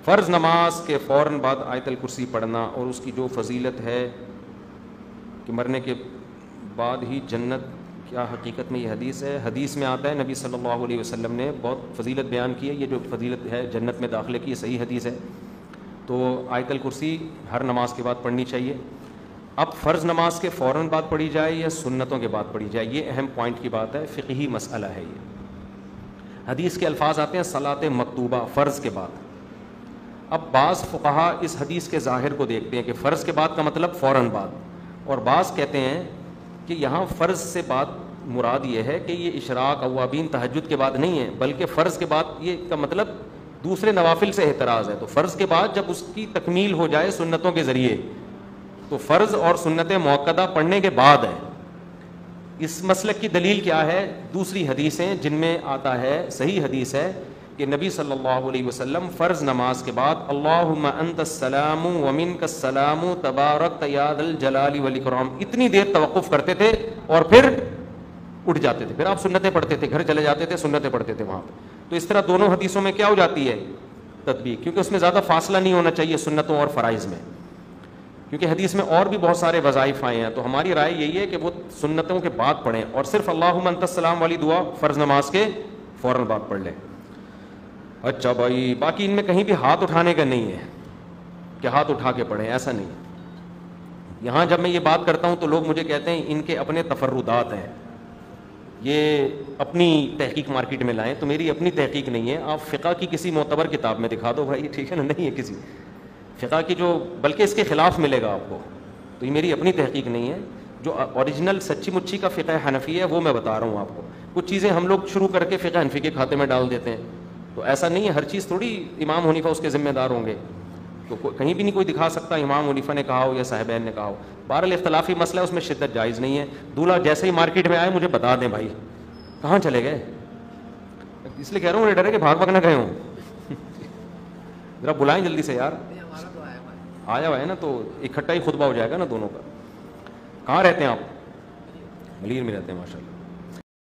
فرض نماز کے فوراً بعد آیت الکرسی پڑھنا اور اس کی جو فضیلت ہے کہ مرنے کے بعد ہی جنت، کیا حقیقت میں یہ حدیث ہے؟ حدیث میں آتا ہے، نبی صلی اللہ علیہ وسلم نے بہت فضیلت بیان کی ہے، یہ جو فضیلت ہے جنت میں داخلے کی، یہ صحیح حدیث ہے۔ تو آیت الکرسی ہر نماز کے بعد پڑھنی چاہیے۔ اب فرض نماز کے فوراً بعد پڑھی جائے یا سنتوں کے بعد پڑھی جائے، یہ اہم پوائنٹ کی بات ہے، فقہی مسئلہ ہے یہ۔ حدیث کے الفاظ آتے ہیں صلاۃ مکتوبہ، فرض کے بعد۔ اب بعض فقہا اس حدیث کے ظاہر کو دیکھتے ہیں کہ فرض کے بعد کا مطلب فوراً بعد، اور بعض کہتے ہیں کہ یہاں فرض سے بعد مراد یہ ہے کہ یہ اشراق، اوابین، تہجد کے بعد نہیں ہے، بلکہ فرض کے بعد یہ کا مطلب دوسرے نوافل سے احتراز ہے۔ تو فرض کے بعد جب اس کی تکمیل ہو جائے سنتوں کے ذریعے، تو فرض اور سنت مؤکدہ پڑھنے کے بعد ہے۔ اس مسلک کی دلیل کیا ہے؟ دوسری حدیثیں جن میں آتا ہے، صحیح حدیث ہے کہ نبی صلی اللہ علیہ وسلم فرض نماز کے بعد اللہم انت السلام ومنک السلام تبارکت یا ذا الجلال والاکرام اتنی دیر توقف کرتے تھے اور پھر اٹھ جاتے تھے، پھر آپ سنتیں پڑھتے تھے، گھر چلے جاتے تھے، سنتیں پڑھتے تھے وہاں پہ۔ تو اس طرح دونوں حدیثوں میں کیا ہو جاتی ہے؟ تطبیق، کیونکہ اس میں زیادہ فاصلہ نہیں ہونا چاہیے سنتوں اور فرائض میں، کیونکہ حدیث میں اور بھی بہت سارے وظائف آئے ہیں۔ تو ہماری رائے یہی ہے کہ وہ سنتوں کے بعد پڑھیں، اور صرف اللہم انت السلام والی دعا فرض نماز کے فوراً بعد پڑھ لیں۔ اچھا بھائی، باقی ان میں کہیں بھی ہاتھ اٹھانے کا نہیں ہے کہ ہاتھ اٹھا کے پڑھیں، ایسا نہیں۔ یہاں جب میں یہ بات کرتا ہوں تو لوگ مجھے کہتے ہیں ان کے اپنے تفردات ہیں، یہ اپنی تحقیق مارکیٹ میں لائیں، تو میری اپنی تحقیق نہیں ہے، آپ فقہ کی کسی معتبر کتاب میں دکھا دو بھائی، ٹھیک ہے نا؟ نہیں ہے کسی فقہ کی جو، بلکہ اس کے خلاف ملے گا آپ کو، تو یہ میری اپنی تحقیق نہیں ہے۔ جو اوریجنل سچی مچھی کا فقہ حنفی ہے وہ میں بتا رہا ہوں آپ کو۔ کچھ چیزیں ہم لوگ شروع کر کے فقہ حنفی کے کھاتے میں ڈال دیتے ہیں، تو ایسا نہیں ہے، ہر چیز تھوڑی امام حنیفہ اس کے ذمہ دار ہوں گے، تو کہیں بھی نہیں کوئی دکھا سکتا امام حنیفہ نے کہا ہو یا صاحبین نے کہا ہو۔ بہرحال اختلافی مسئلہ ہے، اس میں شدت جائز نہیں ہے۔ دولہا جیسے ہی مارکیٹ میں آئے مجھے بتا دیں بھائی کہاں چلے گئے، اس لیے کہہ رہا ہوں مجھے ڈر ہے کہ بھاگ نہ گئے ہوں۔ ذرا بلائیں جلدی سے یار، آیا ہوا ہے نا، تو اکٹھا ہی خطبہ ہو جائے گا نا دونوں کا۔ کہاں رہتے ہیں آپ؟ ملیر میں رہتے ہیں ماشاء اللہ۔